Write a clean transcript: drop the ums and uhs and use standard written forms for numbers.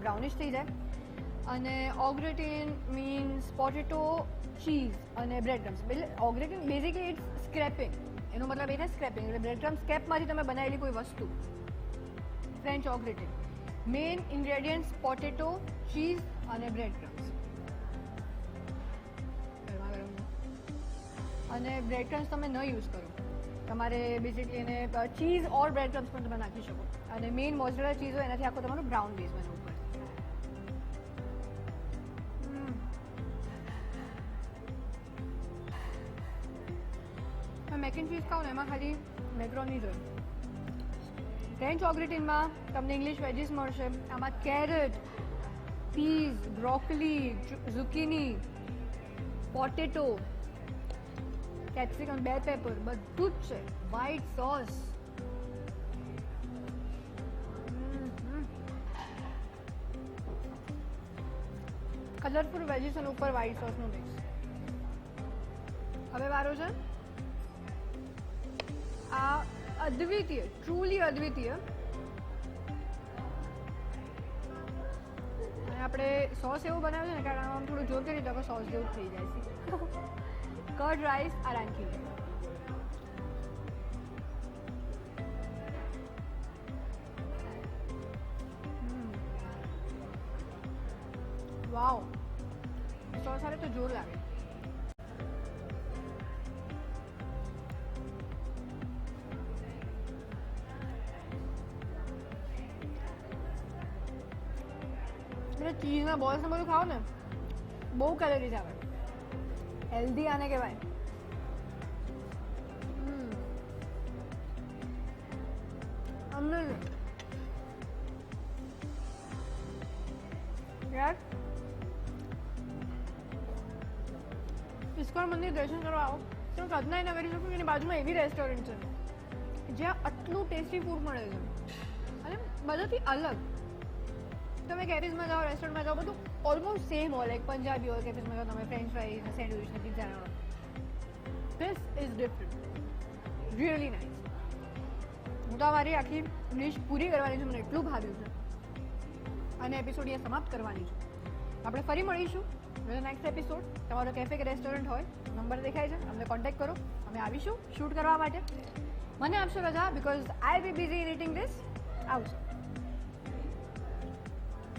Brownish થઈ જાય. અને ઓગ્રેટીન મીન્સ પોટેટો, ચીઝ અને બ્રેડ ક્રમ્સ. એટલે ઓગ્રેટીન બેઝિકલી ઇટ્સ સ્ક્રેપિંગ. એનો મતલબ એ થાય સ્ક્રેપિંગ, એટલે બ્રેડ ક્રમ્સ સ્કેપમાંથી તમે બનાવેલી કોઈ વસ્તુ. French au gratin. Main ingredients potato, cheese અને બ્રેડ ક્રમ્સ. અને બ્રેડ ક્રમ્સ તમે ન યુઝ કરો, તમારે બેઝિકલી એને ચીઝ ઓર બ્રેડ ક્રમ્સ પણ તમે નાખી શકો. અને મેઇન મોઝરેલા ચીઝ હોય એનાથી આખો તમારો બ્રાઉન બેઝ બને ઉપર. મેક એન્ડ ચીઝ ખાઓ ને એમાં ખાલી મેક્રોની જ હોય. ફ્રેન્ચ ઓગ્રેટીનમાં તમને ઇંગ્લિશ વેજીસ મળશે. આમાં carrot, peas, broccoli, zucchini, potato, capsicum, bell pepper બધું જ છે. White sauce. કલરફુલ વેજીસ અને ઉપર વ્હાઈટ સોસનું મિક્સ. હવે વારો છે આ અદ્વિતીય, ટ્રુલી અદ્વિતીય. અને આપણે સોસ એવું બનાવ્યું છે ને કારણ આમ થોડું જોર કરી તો સોસ જેવું થઈ જાય છે. કર્ડ રાઈસ આરાંકી. વાવ, સોસ સાથે તો જોર લાગે. એટલે ચીઝના બોલ્સ ને બધું ખાઓ ને બહુ કેલરીઝ આવે. હેલ્ધી આને કહેવાય. અમને યાર ઇસ્કોન મંદિર દર્શન કરવા આવો તો કલ્પના ના કરી શકું કે એની બાજુમાં એવી રેસ્ટોરન્ટ છે જ્યાં આટલું ટેસ્ટી ફૂડ મળે છે અને બધાથી અલગ. તમે કેફીઝમાં જાઓ, રેસ્ટોરન્ટમાં જાઓ, બધું ઓલમોસ્ટ સેમ હોય. લાઈક પંજાબી હોય કેફીઝમાં જાઓ તમે, ફ્રેન્ચ ફ્રાઈઝ, સેન્ડવિચ ને pizza. This is different, really nice. હું તો મારી આખી ડિશ પૂરી કરવાની છું, મને એટલું ભાવ્યું છે. અને એપિસોડ અહીંયા સમાપ્ત કરવાની છું. આપણે ફરી મળીશું નેક્સ્ટ એપિસોડ. તમારો કેફે કે રેસ્ટોરન્ટ હોય, નંબર દેખાય છે, અમને કોન્ટેક્ટ કરો. અમે આવીશું શૂટ કરવા માટે. મને આપશો રજા, because I be busy in eating this. આવજો.